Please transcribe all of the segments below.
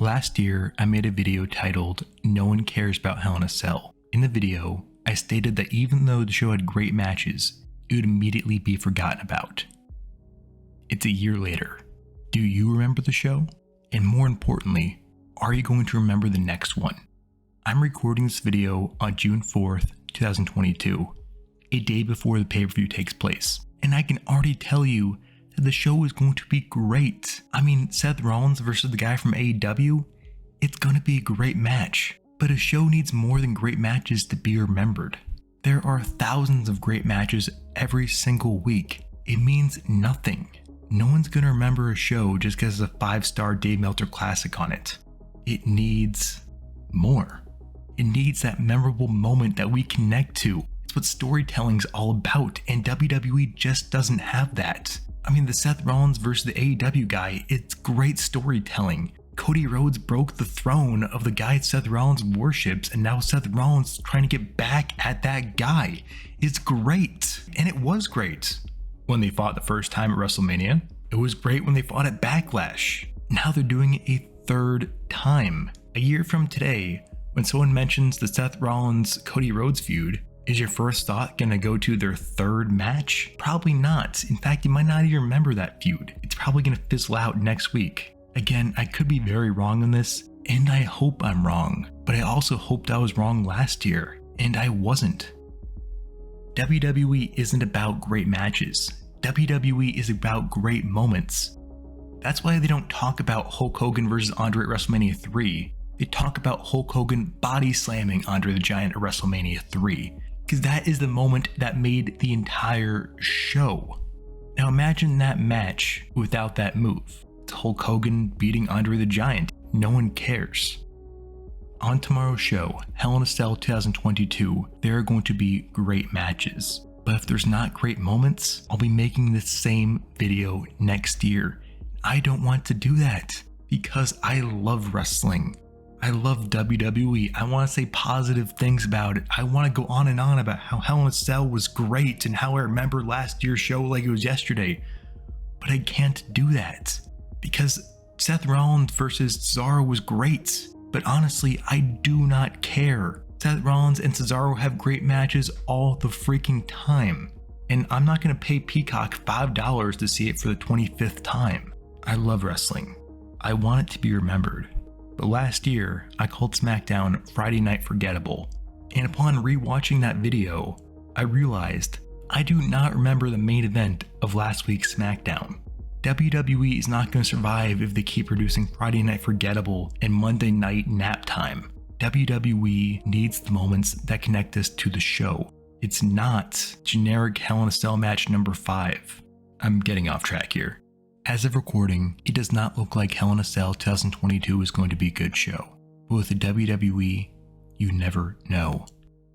Last year, I made a video titled, "No One Cares About Hell in a Cell." In the video, I stated that even though the show had great matches, it would immediately be forgotten about. It's a year later. Do you remember the show? And more importantly, are you going to remember the next one? I'm recording this video on June 4th, 2022, a day before the pay-per-view takes place. And I can already tell you that the show is going to be great. I mean, Seth Rollins versus the guy from AEW, it's going to be a great match. But a show needs more than great matches to be remembered. There are thousands of great matches every single week. It means nothing. No one's going to remember a show just because there's a 5-star Dave Meltzer Classic on it. It needs more. It needs that memorable moment that we connect to. It's what storytelling's all about, and WWE just doesn't have that. I mean, the Seth Rollins versus the AEW guy, it's great storytelling. Cody Rhodes broke the throne of the guy Seth Rollins worships, and now Seth Rollins is trying to get back at that guy. It's great, and it was great when they fought the first time at WrestleMania. It was great when they fought at Backlash. Now they're doing it a third time. A year from today, when someone mentions the Seth Rollins-Cody Rhodes feud, is your first thought gonna go to their third match? Probably not. In fact, you might not even remember that feud. It's probably gonna fizzle out next week. Again, I could be very wrong on this, and I hope I'm wrong, but I also hoped I was wrong last year, and I wasn't. WWE isn't about great matches. WWE is about great moments. That's why they don't talk about Hulk Hogan versus Andre at WrestleMania 3. They talk about Hulk Hogan body slamming Andre the Giant at WrestleMania 3, because that is the moment that made the entire show. Now imagine that match without that move. It's Hulk Hogan beating Andre the Giant. No one cares. On tomorrow's show, Hell in a Cell 2022, there are going to be great matches. But if there's not great moments, I'll be making this same video next year. I don't want to do that because I love wrestling. I love WWE. I want to say positive things about it. I want to go on and on about how Hell in a Cell was great and how I remember last year's show like it was yesterday. But I can't do that because Seth Rollins versus Cesaro was great. But honestly, I do not care. Seth Rollins and Cesaro have great matches all the freaking time. And I'm not going to pay Peacock $5 to see it for the 25th time. I love wrestling. I want it to be remembered. But last year, I called SmackDown Friday Night Forgettable, and upon rewatching that video, I realized I do not remember the main event of last week's SmackDown. WWE is not going to survive if they keep producing Friday Night Forgettable and Monday Night Nap Time. WWE needs the moments that connect us to the show. It's not generic Hell in a Cell match number 5. I'm getting off track here. As of recording, it does not look like Hell in a Cell 2022 is going to be a good show. But with the WWE, you never know.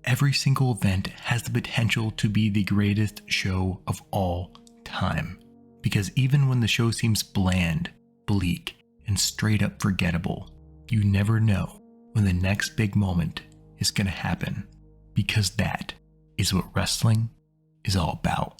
Every single event has the potential to be the greatest show of all time. Because even when the show seems bland, bleak, and straight up forgettable, you never know when the next big moment is going to happen. Because that is what wrestling is all about.